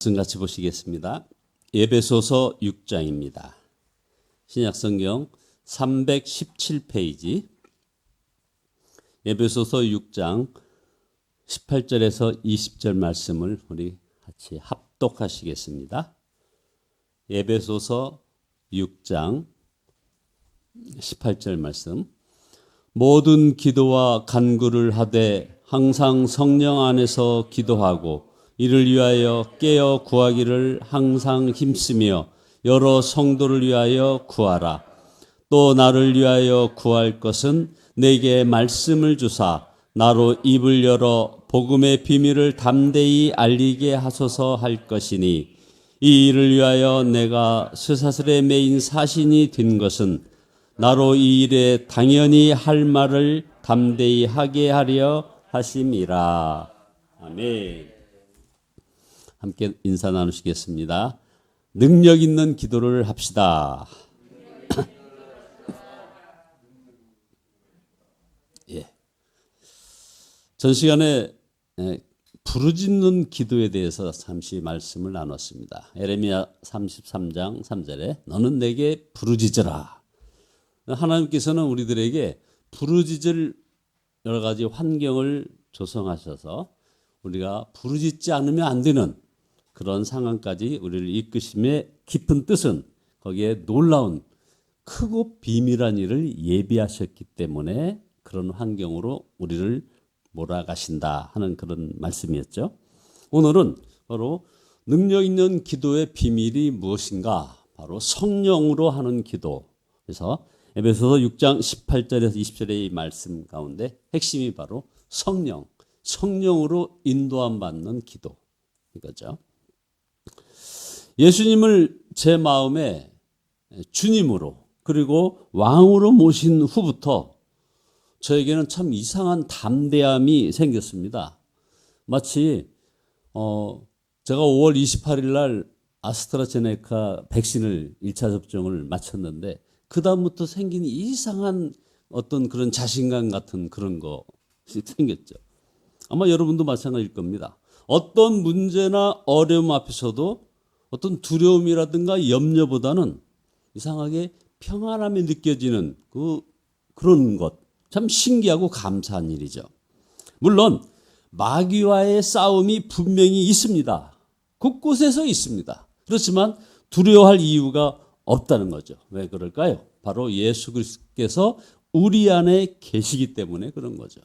같이 보시겠습니다. 에베소서 6장입니다. 신약성경 317페이지 에베소서 6장 18절에서 20절 말씀을 우리 같이 합독하시겠습니다. 에베소서 6장 18절 말씀. 모든 기도와 간구를 하되 항상 성령 안에서 기도하고 이를 위하여 깨어 구하기를 항상 힘쓰며 여러 성도를 위하여 구하라. 또 나를 위하여 구할 것은 내게 말씀을 주사 나로 입을 열어 복음의 비밀을 담대히 알리게 하소서 할 것이니 이 일을 위하여 내가 쇠사슬에 매인 사신이 된 것은 나로 이 일에 당연히 할 말을 담대히 하게 하려 하심이라. 아멘. 함께 인사 나누시겠습니다. 능력 있는 기도를 합시다. 예. 전 시간에 부르짖는 기도에 대해서 잠시 말씀을 나눴습니다. 에레미야 33장 3절에 너는 내게 부르짖으라. 하나님께서는 우리들에게 부르짖을 여러 가지 환경을 조성하셔서 우리가 부르짖지 않으면 안 되는 그런 상황까지 우리를 이끄심의 깊은 뜻은 거기에 놀라운 크고 비밀한 일을 예비하셨기 때문에 그런 환경으로 우리를 몰아가신다 하는 그런 말씀이었죠. 오늘은 바로 능력 있는 기도의 비밀이 무엇인가? 바로 성령으로 하는 기도. 그래서 에베소서 6장 18절에서 20절의 이 말씀 가운데 핵심이 바로 성령으로 인도함 받는 기도 이거죠. 예수님을 제 마음에 주님으로 그리고 왕으로 모신 후부터 저에게는 참 이상한 담대함이 생겼습니다. 마치 제가 5월 28일 날 아스트라제네카 백신을 1차 접종을 마쳤는데 그 다음부터 생긴 이상한 어떤 그런 자신감 같은 그런 것이 생겼죠. 아마 여러분도 마찬가지일 겁니다. 어떤 문제나 어려움 앞에서도 어떤 두려움이라든가 염려보다는 이상하게 평안함이 느껴지는 그런 것. 참 신기하고 감사한 일이죠. 물론 마귀와의 싸움이 분명히 있습니다. 곳곳에서 있습니다. 그렇지만 두려워할 이유가 없다는 거죠. 왜 그럴까요? 바로 예수 그리스도께서 우리 안에 계시기 때문에 그런 거죠.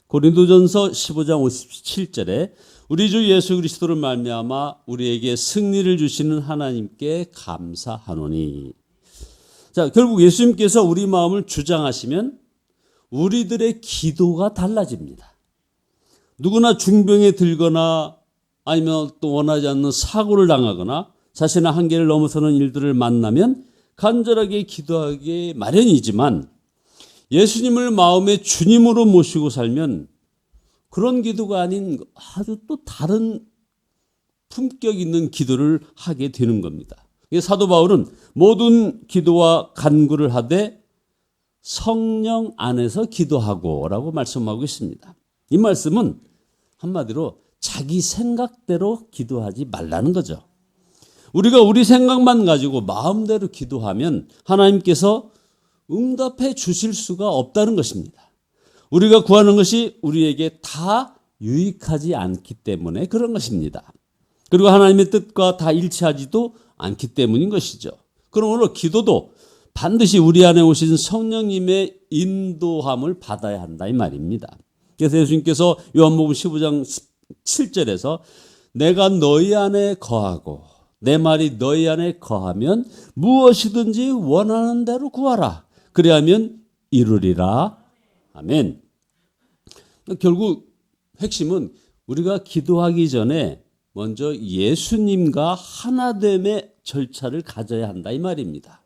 고린도전서 15장 57절에 우리 주 예수 그리스도를 말미암아 우리에게 승리를 주시는 하나님께 감사하노니. 자, 결국 예수님께서 우리 마음을 주장하시면 우리들의 기도가 달라집니다. 누구나 중병에 들거나 아니면 또 원하지 않는 사고를 당하거나 자신의 한계를 넘어서는 일들을 만나면 간절하게 기도하기 마련이지만 예수님을 마음의 주님으로 모시고 살면 그런 기도가 아닌 아주 또 다른 품격 있는 기도를 하게 되는 겁니다. 사도 바울은 모든 기도와 간구를 하되 성령 안에서 기도하고 라고 말씀하고 있습니다. 이 말씀은 한마디로 자기 생각대로 기도하지 말라는 거죠. 우리가 우리 생각만 가지고 마음대로 기도하면 하나님께서 응답해 주실 수가 없다는 것입니다. 우리가 구하는 것이 우리에게 다 유익하지 않기 때문에 그런 것입니다. 그리고 하나님의 뜻과 다 일치하지도 않기 때문인 것이죠. 그러므로 기도도 반드시 우리 안에 오신 성령님의 인도함을 받아야 한다 이 말입니다. 그래서 예수님께서 요한복음 15장 7절에서 내가 너희 안에 거하고 내 말이 너희 안에 거하면 무엇이든지 원하는 대로 구하라. 그리하면 이루리라. 아멘. 결국 핵심은 우리가 기도하기 전에 먼저 예수님과 하나됨의 절차를 가져야 한다 이 말입니다.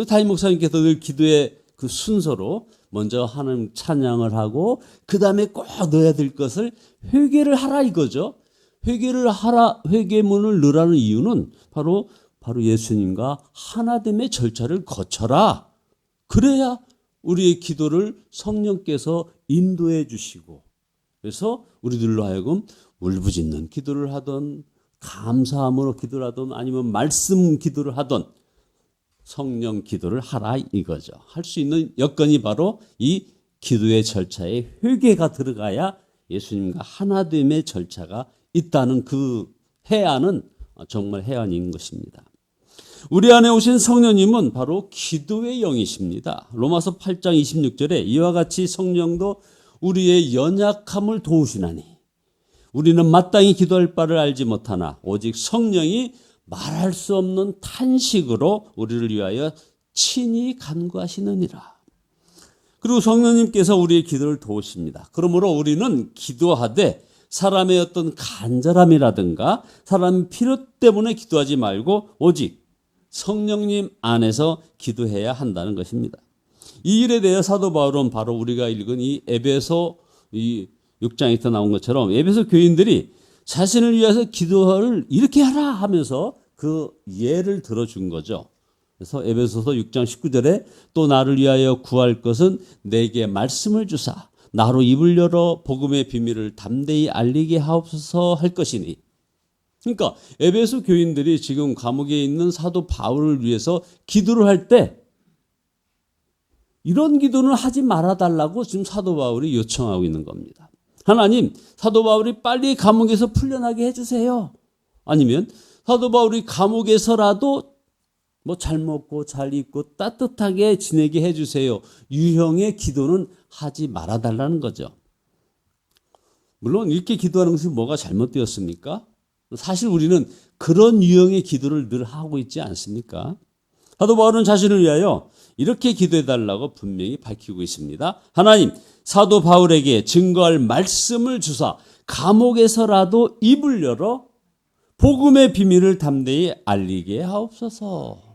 담임 목사님께서 늘 기도의 그 순서로 먼저 하나님 찬양을 하고 그 다음에 꼭 넣어야 될 것을 회개를 하라 이거죠. 회개를 하라, 회개문을 넣으라는 이유는 바로 예수님과 하나됨의 절차를 거쳐라. 그래야 우리의 기도를 성령께서 인도해 주시고 그래서 우리들로 하여금 울부짖는 기도를 하던 감사함으로 기도를 하든 아니면 말씀 기도를 하든 성령 기도를 하라 이거죠. 할 수 있는 여건이 바로 이 기도의 절차에 회개가 들어가야 예수님과 하나됨의 절차가 있다는 그 해안은 정말 해안인 것입니다. 우리 안에 오신 성령님은 바로 기도의 영이십니다. 로마서 8장 26절에 이와 같이 성령도 우리의 연약함을 도우시나니 우리는 마땅히 기도할 바를 알지 못하나 오직 성령이 말할 수 없는 탄식으로 우리를 위하여 친히 간구하시느니라. 그리고 성령님께서 우리의 기도를 도우십니다. 그러므로 우리는 기도하되 사람의 어떤 간절함이라든가 사람 필요 때문에 기도하지 말고 오직 성령님 안에서 기도해야 한다는 것입니다. 이 일에 대해 사도 바울은 바로 우리가 읽은 이 에베소 이 6장에서 나온 것처럼 에베소 교인들이 자신을 위해서 기도를 이렇게 하라 하면서 그 예를 들어준 거죠. 그래서 에베소서 6장 19절에 또 나를 위하여 구할 것은 내게 말씀을 주사 나로 입을 열어 복음의 비밀을 담대히 알리게 하옵소서 할 것이니. 그러니까 에베소 교인들이 지금 감옥에 있는 사도 바울을 위해서 기도를 할 때 이런 기도는 하지 말아달라고 지금 사도 바울이 요청하고 있는 겁니다. 하나님, 사도 바울이 빨리 감옥에서 풀려나게 해주세요. 아니면 사도 바울이 감옥에서라도 뭐 잘 먹고 잘 입고 따뜻하게 지내게 해주세요. 유형의 기도는 하지 말아달라는 거죠. 물론 이렇게 기도하는 것이 뭐가 잘못되었습니까? 사실 우리는 그런 유형의 기도를 늘 하고 있지 않습니까? 사도 바울은 자신을 위하여 이렇게 기도해달라고 분명히 밝히고 있습니다. 하나님, 사도 바울에게 증거할 말씀을 주사 감옥에서라도 입을 열어 복음의 비밀을 담대히 알리게 하옵소서.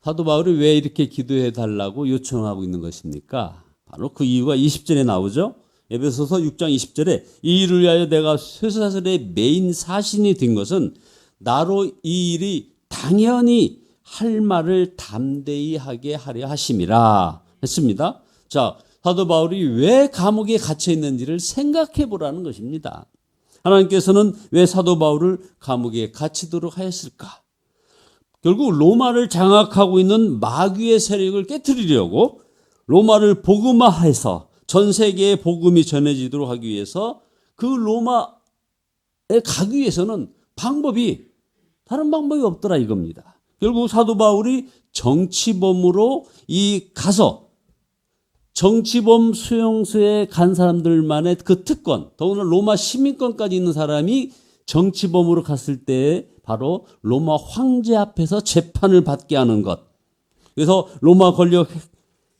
사도 바울이 왜 이렇게 기도해달라고 요청하고 있는 것입니까? 바로 그 이유가 20절에 나오죠. 에베소서 6장 20절에 이 일을 위하여 내가 쇠사슬의 메인 사신이 된 것은 나로 이 일이 당연히 할 말을 담대히 하게 하려 하심이라 했습니다. 자, 사도 바울이 왜 감옥에 갇혀 있는지를 생각해 보라는 것입니다. 하나님께서는 왜 사도 바울을 감옥에 갇히도록 하였을까? 결국 로마를 장악하고 있는 마귀의 세력을 깨트리려고 로마를 복음화해서 전 세계에 복음이 전해지도록 하기 위해서 그 로마에 가기 위해서는 다른 방법이 없더라 이겁니다. 결국 사도 바울이 정치범으로 가서 정치범 수용소에 간 사람들만의 그 특권, 더구나 로마 시민권까지 있는 사람이 정치범으로 갔을 때 바로 로마 황제 앞에서 재판을 받게 하는 것. 그래서 로마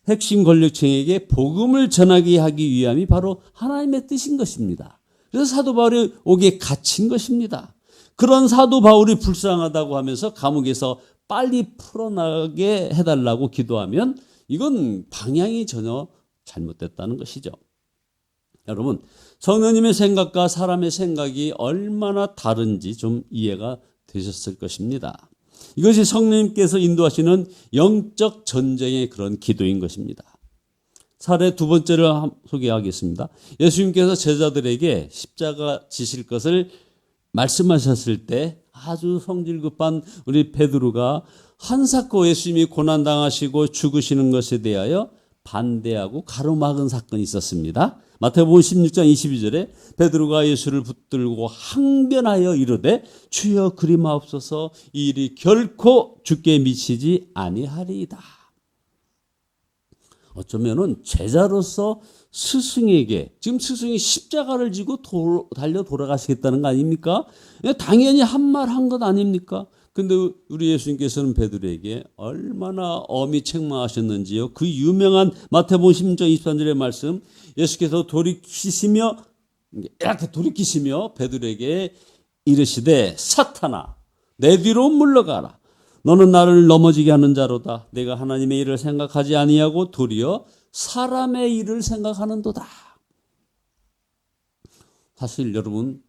핵심 권력층에게 복음을 전하게 하기 위함이 바로 하나님의 뜻인 것입니다. 그래서 사도 바울이 옥에 갇힌 것입니다. 그런 사도 바울이 불쌍하다고 하면서 감옥에서 빨리 풀어나게 해달라고 기도하면 이건 방향이 전혀 잘못됐다는 것이죠. 여러분, 성령님의 생각과 사람의 생각이 얼마나 다른지 좀 이해가 되셨을 것입니다. 이것이 성령님께서 인도하시는 영적 전쟁의 그런 기도인 것입니다. 사례 두 번째를 소개하겠습니다. 예수님께서 제자들에게 십자가 지실 것을 말씀하셨을 때 아주 성질 급한 우리 베드로가 한사코 예수님이 고난당하시고 죽으시는 것에 대하여 반대하고 가로막은 사건이 있었습니다. 마태복음 16장 22절에 베드로가 예수를 붙들고 항변하여 이르되 주여 그리마옵소서 이 일이 결코 주께 미치지 아니하리이다. 어쩌면은 제자로서 스승에게 지금 스승이 십자가를 지고 달려 돌아가시겠다는 거 아닙니까? 당연히 한 말 한 것 아닙니까? 근데 우리 예수님께서는 베드로에게 얼마나 엄히 책망하셨는지요. 그 유명한 마태복음 16장 23절의 말씀, 예수께서 돌이키시며 베드로에게 이르시되 사탄아 내 뒤로 물러가라. 너는 나를 넘어지게 하는 자로다. 내가 하나님의 일을 생각하지 아니하고 도리어 사람의 일을 생각하는도다. 사실 여러분,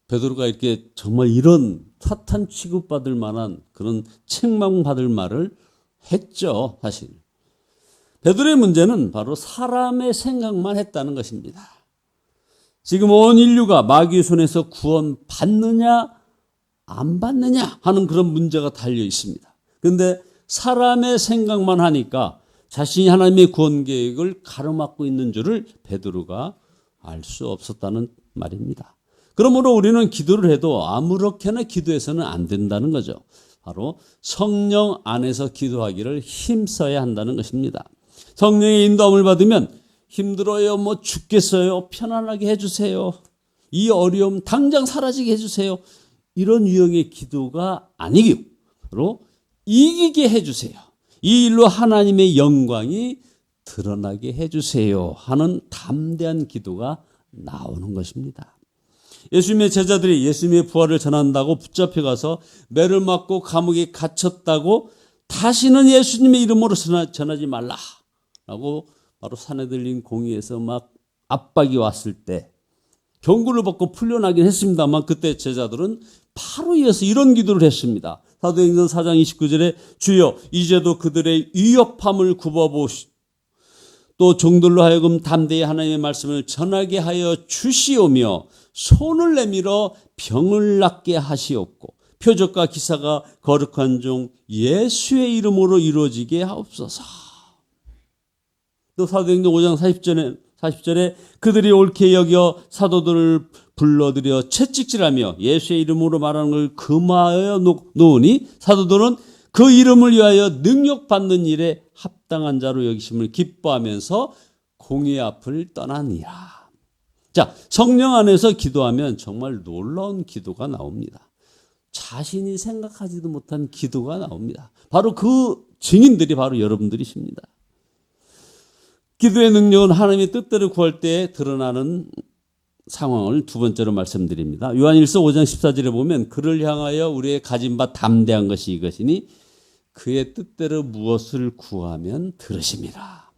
베드로가 이렇게 정말 이런 사탄 취급받을 만한 그런 책망받을 말을 했죠. 사실 베드로의 문제는 바로 사람의 생각만 했다는 것입니다. 지금 온 인류가 마귀의 손에서 구원받느냐 안 받느냐 하는 그런 문제가 달려 있습니다. 그런데 사람의 생각만 하니까 자신이 하나님의 구원 계획을 가로막고 있는 줄을 베드로가 알 수 없었다는 말입니다. 그러므로 우리는 기도를 해도 아무렇게나 기도해서는 안 된다는 거죠. 바로 성령 안에서 기도하기를 힘써야 한다는 것입니다. 성령의 인도함을 받으면 힘들어요, 뭐 죽겠어요, 편안하게 해주세요, 이 어려움 당장 사라지게 해주세요, 이런 유형의 기도가 아니고 바로 이기게 해주세요, 이 일로 하나님의 영광이 드러나게 해주세요 하는 담대한 기도가 나오는 것입니다. 예수님의 제자들이 예수님의 부활을 전한다고 붙잡혀가서 매를 맞고 감옥에 갇혔다고 다시는 예수님의 이름으로 전하지 말라라고 바로 산헤들린 공의에서 막 압박이 왔을 때 경고를 받고 풀려나긴 했습니다만 그때 제자들은 바로 이어서 이런 기도를 했습니다. 사도행전 4장 29절에 주여 이제도 그들의 위협함을 굽어보시고 또 종들로 하여금 담대히 하나님의 말씀을 전하게 하여 주시오며 손을 내밀어 병을 낫게 하시옵고 표적과 기사가 거룩한 종 예수의 이름으로 이루어지게 하옵소서. 또 사도행전 5장 40절에 그들이 옳게 여겨 사도들을 불러들여 채찍질하며 예수의 이름으로 말하는 걸 금하여 놓으니 사도들은 그 이름을 위하여 능력받는 일에 합당한 자로 여기심을 기뻐하면서 공의 앞을 떠나니라. 자, 성령 안에서 기도하면 정말 놀라운 기도가 나옵니다. 자신이 생각하지도 못한 기도가 나옵니다. 바로 그 증인들이 바로 여러분들이십니다. 기도의 능력은 하나님의 뜻대로 구할 때 드러나는 상황을 두 번째로 말씀드립니다. 요한일서 5장 14절에 보면 그를 향하여 우리의 가진 바 담대한 것이 이것이니 그의 뜻대로 무엇을 구하면 들으심이라.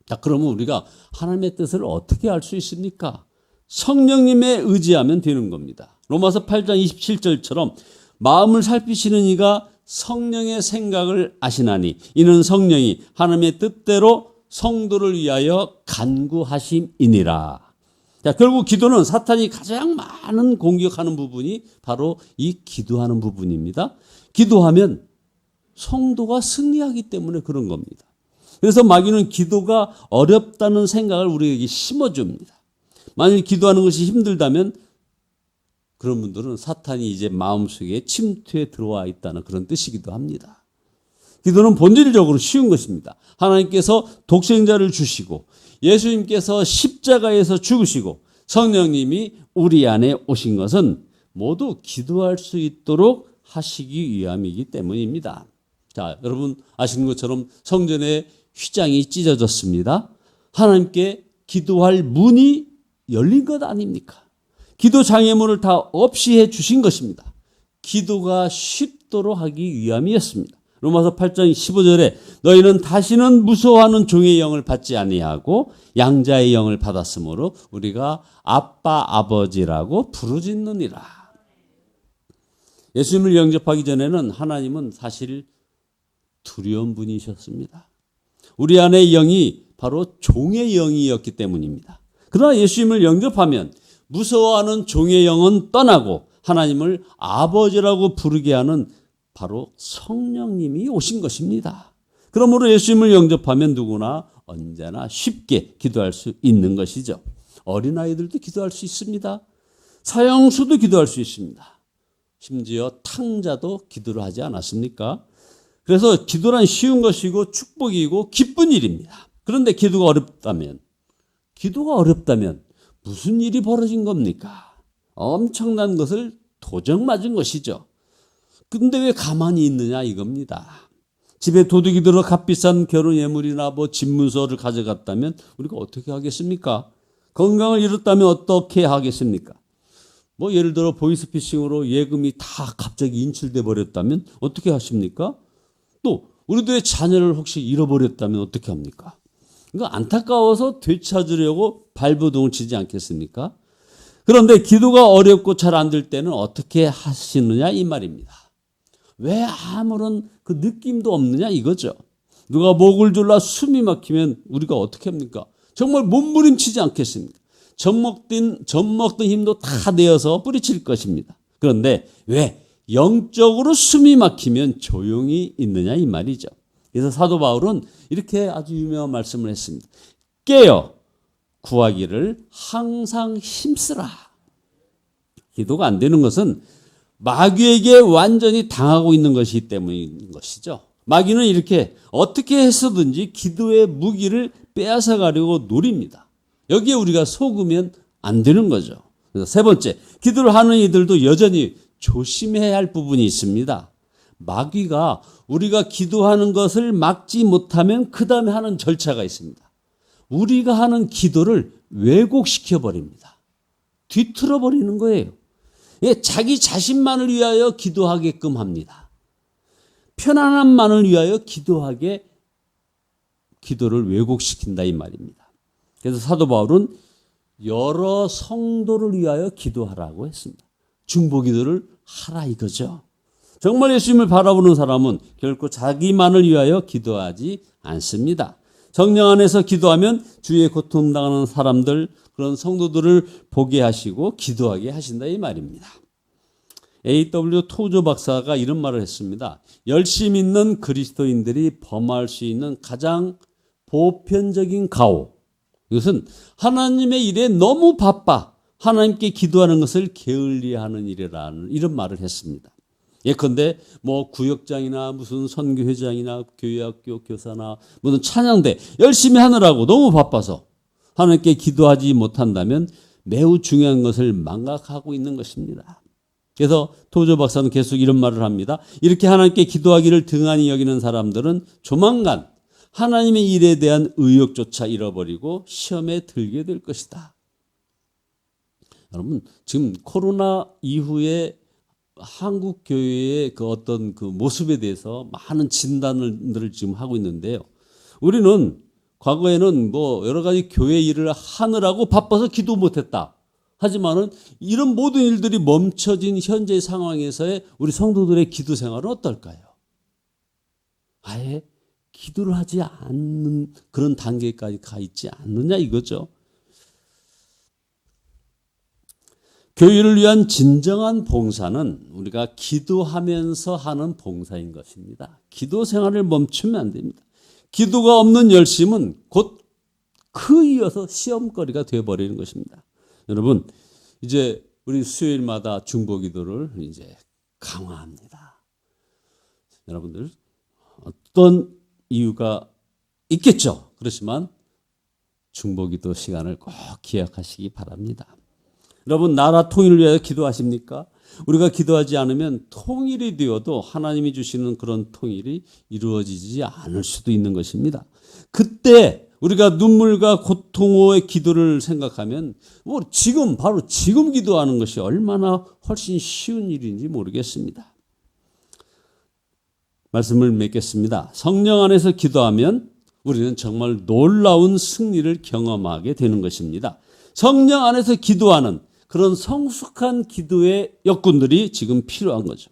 자, 그러면 우리가 하나님의 뜻을 어떻게 알 수 있습니까? 성령님에 의지하면 되는 겁니다. 로마서 8장 27절처럼 마음을 살피시는 이가 성령의 생각을 아시나니 이는 성령이 하나님의 뜻대로 성도를 위하여 간구하심이니라. 자, 결국 기도는 사탄이 가장 많은 공격하는 부분이 바로 이 기도하는 부분입니다. 기도하면 성도가 승리하기 때문에 그런 겁니다. 그래서 마귀는 기도가 어렵다는 생각을 우리에게 심어줍니다. 만일 기도하는 것이 힘들다면 그런 분들은 사탄이 이제 마음속에 침투해 들어와 있다는 그런 뜻이기도 합니다. 기도는 본질적으로 쉬운 것입니다. 하나님께서 독생자를 주시고 예수님께서 십자가에서 죽으시고 성령님이 우리 안에 오신 것은 모두 기도할 수 있도록 하시기 위함이기 때문입니다. 자, 여러분 아시는 것처럼 성전에 휘장이 찢어졌습니다. 하나님께 기도할 문이 열린 것 아닙니까? 기도 장애물을 다 없이 해 주신 것입니다. 기도가 쉽도록 하기 위함이었습니다. 로마서 8장 15절에 너희는 다시는 무서워하는 종의 영을 받지 아니하고 양자의 영을 받았으므로 우리가 아빠 아버지라고 부르짖느니라. 예수님을 영접하기 전에는 하나님은 사실 두려운 분이셨습니다. 우리 안의 영이 바로 종의 영이었기 때문입니다. 그러나 예수님을 영접하면 무서워하는 종의 영은 떠나고 하나님을 아버지라고 부르게 하는 바로 성령님이 오신 것입니다. 그러므로 예수님을 영접하면 누구나 언제나 쉽게 기도할 수 있는 것이죠. 어린아이들도 기도할 수 있습니다. 사형수도 기도할 수 있습니다. 심지어 탕자도 기도를 하지 않았습니까? 그래서 기도란 쉬운 것이고 축복이고 기쁜 일입니다. 그런데 기도가 어렵다면 무슨 일이 벌어진 겁니까? 엄청난 것을 도적 맞은 것이죠. 근데 왜 가만히 있느냐 이겁니다. 집에 도둑이 들어 값비싼 결혼 예물이나 집문서를 가져갔다면 우리가 어떻게 하겠습니까? 건강을 잃었다면 어떻게 하겠습니까? 예를 들어 보이스피싱으로 예금이 다 갑자기 인출돼 버렸다면 어떻게 하십니까? 또 우리들의 자녀를 혹시 잃어버렸다면 어떻게 합니까? 이거 안타까워서 되찾으려고 발버둥을 치지 않겠습니까? 그런데 기도가 어렵고 잘 안 될 때는 어떻게 하시느냐 이 말입니다. 왜 아무런 그 느낌도 없느냐 이거죠. 누가 목을 졸라 숨이 막히면 우리가 어떻게 합니까? 정말 몸부림치지 않겠습니까? 젖먹던 힘도 다 내어서 뿌리칠 것입니다. 그런데 왜 영적으로 숨이 막히면 조용히 있느냐 이 말이죠. 그래서 사도 바울은 이렇게 아주 유명한 말씀을 했습니다. 깨어 구하기를 항상 힘쓰라. 기도가 안 되는 것은 마귀에게 완전히 당하고 있는 것이기 때문인 것이죠. 마귀는 이렇게 어떻게 해서든지 기도의 무기를 빼앗아 가려고 노립니다. 여기에 우리가 속으면 안 되는 거죠. 그래서 세 번째, 기도를 하는 이들도 여전히 조심해야 할 부분이 있습니다. 마귀가 우리가 기도하는 것을 막지 못하면 그 다음에 하는 절차가 있습니다. 우리가 하는 기도를 왜곡시켜 버립니다. 뒤틀어 버리는 거예요. 자기 자신만을 위하여 기도하게끔 합니다. 편안함만을 위하여 기도를 왜곡시킨다 이 말입니다. 그래서 사도 바울은 여러 성도를 위하여 기도하라고 했습니다. 중보기도를 하라 이거죠. 정말 예수님을 바라보는 사람은 결코 자기만을 위하여 기도하지 않습니다. 성령 안에서 기도하면 주의 고통당하는 사람들, 그런 성도들을 보게 하시고 기도하게 하신다 이 말입니다. A.W. 토저 박사가 이런 말을 했습니다. 열심 있는 그리스도인들이 범할 수 있는 가장 보편적인 가오, 이것은 하나님의 일에 너무 바빠 하나님께 기도하는 것을 게을리하는 일이라는 이런 말을 했습니다. 예컨대 구역장이나 무슨 선교회장이나 교회학교 교사나 무슨 찬양대 열심히 하느라고 너무 바빠서 하나님께 기도하지 못한다면 매우 중요한 것을 망각하고 있는 것입니다. 그래서 토저 박사는 계속 이런 말을 합니다. 이렇게 하나님께 기도하기를 등한히 여기는 사람들은 조만간 하나님의 일에 대한 의욕조차 잃어버리고 시험에 들게 될 것이다. 여러분, 지금 코로나 이후에 한국 교회의 그 어떤 그 모습에 대해서 많은 진단을 지금 하고 있는데요. 우리는 과거에는 여러 가지 교회 일을 하느라고 바빠서 기도 못했다. 하지만은 이런 모든 일들이 멈춰진 현재 상황에서의 우리 성도들의 기도 생활은 어떨까요? 아예 기도를 하지 않는 그런 단계까지 가 있지 않느냐 이거죠. 교회를 위한 진정한 봉사는 우리가 기도하면서 하는 봉사인 것입니다. 기도 생활을 멈추면 안 됩니다. 기도가 없는 열심은 곧 그 이어서 시험거리가 되어버리는 것입니다. 여러분, 이제 우리 수요일마다 중보기도를 이제 강화합니다. 여러분들 어떤 이유가 있겠죠. 그렇지만 중보기도 시간을 꼭 기억하시기 바랍니다. 여러분, 나라 통일을 위하여 기도하십니까? 우리가 기도하지 않으면 통일이 되어도 하나님이 주시는 그런 통일이 이루어지지 않을 수도 있는 것입니다. 그때 우리가 눈물과 고통의 기도를 생각하면 바로 지금 기도하는 것이 얼마나 훨씬 쉬운 일인지 모르겠습니다. 말씀을 맺겠습니다. 성령 안에서 기도하면 우리는 정말 놀라운 승리를 경험하게 되는 것입니다. 성령 안에서 기도하는 그런 성숙한 기도의 여건들이 지금 필요한 거죠.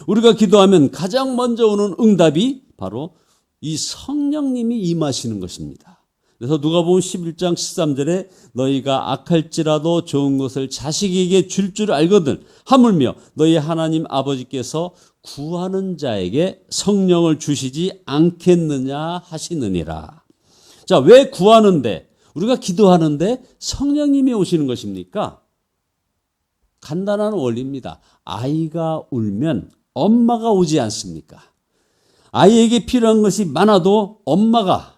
우리가 기도하면 가장 먼저 오는 응답이 바로 이 성령님이 임하시는 것입니다. 그래서 누가복음 11장 13절에 너희가 악할지라도 좋은 것을 자식에게 줄 줄 알거든 하물며 너희 하나님 아버지께서 구하는 자에게 성령을 주시지 않겠느냐 하시느니라. 자, 왜 구하는데 우리가 기도하는데 성령님이 오시는 것입니까? 간단한 원리입니다. 아이가 울면 엄마가 오지 않습니까? 아이에게 필요한 것이 많아도 엄마가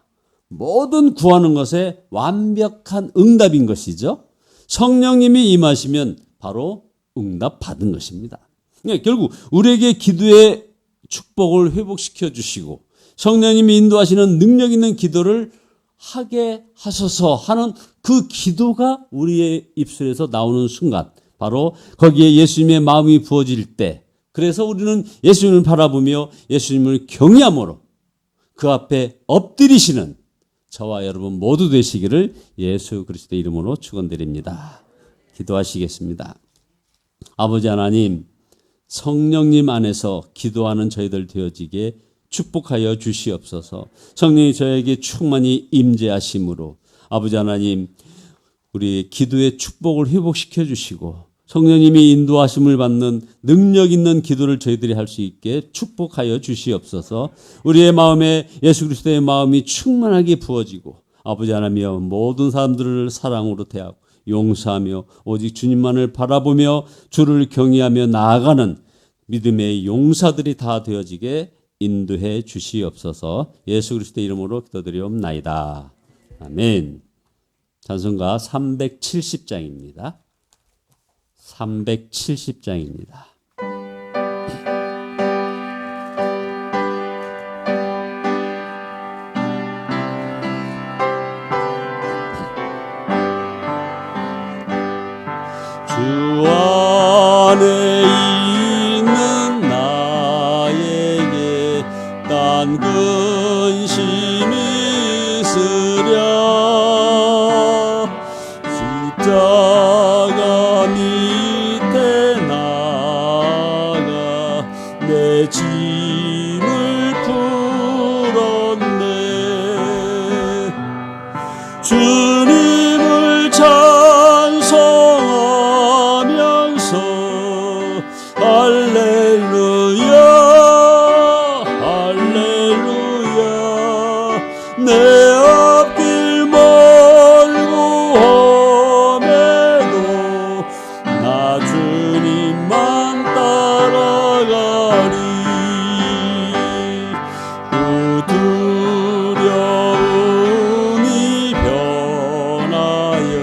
모든 구하는 것에 완벽한 응답인 것이죠. 성령님이 임하시면 바로 응답 받은 것입니다. 그러니까 결국 우리에게 기도의 축복을 회복시켜 주시고 성령님이 인도하시는 능력 있는 기도를 하게 하소서 하는 그 기도가 우리의 입술에서 나오는 순간 바로 거기에 예수님의 마음이 부어질 때, 그래서 우리는 예수님을 바라보며 예수님을 경외함으로 그 앞에 엎드리시는 저와 여러분 모두 되시기를 예수 그리스도의 이름으로 축원드립니다. 기도하시겠습니다. 아버지 하나님, 성령님 안에서 기도하는 저희들 되어지게 축복하여 주시옵소서. 성령이 저에게 충만히 임재하심으로 아버지 하나님, 우리 기도의 축복을 회복시켜 주시고 성령님이 인도하심을 받는 능력 있는 기도를 저희들이 할 수 있게 축복하여 주시옵소서. 우리의 마음에 예수 그리스도의 마음이 충만하게 부어지고 아버지 하나님이여 모든 사람들을 사랑으로 대하고 용서하며 오직 주님만을 바라보며 주를 경외하며 나아가는 믿음의 용사들이 다 되어지게 인도해 주시옵소서. 예수 그리스도의 이름으로 기도드리옵나이다. 아멘. 찬송가 370장입니다. 370장입니다. 주 안에 있는 나에게 딴 근심이 있으랴 십자가 밑에 나가 내 짐을 풀었네. 주님을 찬송하면서 할렐루야 할렐루야 내 앞길 멀고 험해도 나 주님만 따라가리. 그 두려움이 변하여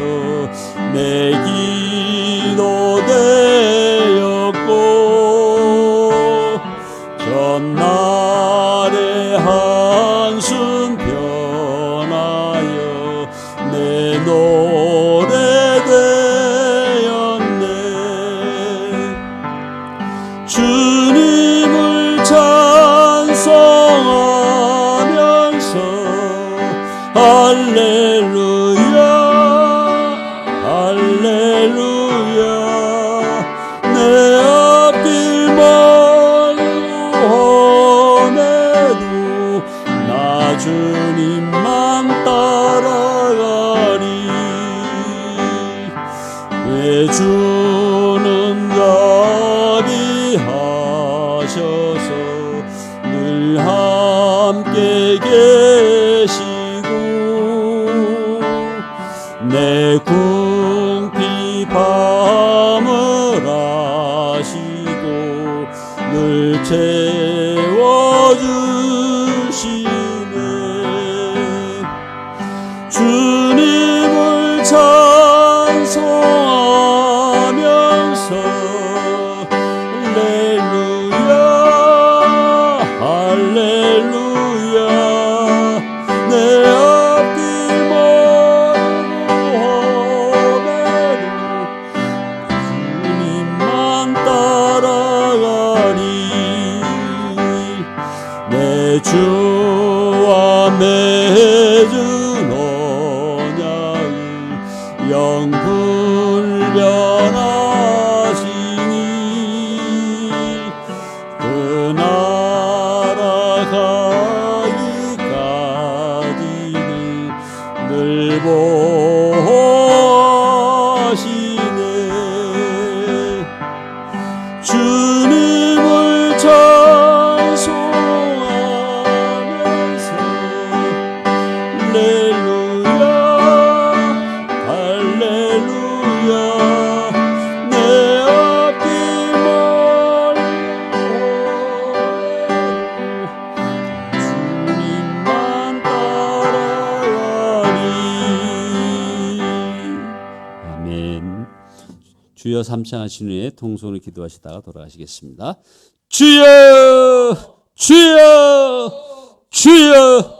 내 기도 되었고 전날의 한숨 변하여 내 노래 되었네. 주님을 찬송하면서 할렐루야 할렐루야 내 앞길 멀고 험해도 나 주님만 따라가리. 왜 주는 자비하셔서 늘 함께 계시고 내 궁핍함을 아시고 늘 채워주시네. 주님을 찬송하면서 할렐루야 할렐루야 내 앞길 멀고 험해도 주님만 따라가리. 내 주와 맺은 언약을 영불변하시니 그 나라 가기까지는 늘 보호하시네. 주님을 찬송하면서 할렐루야 할렐루야 내 앞길 멀고 주님만 따라가리. 아멘. 주여 삼창하신 후에 통성으로 기도하시다가 돌아가시겠습니다. 주여 주여 주여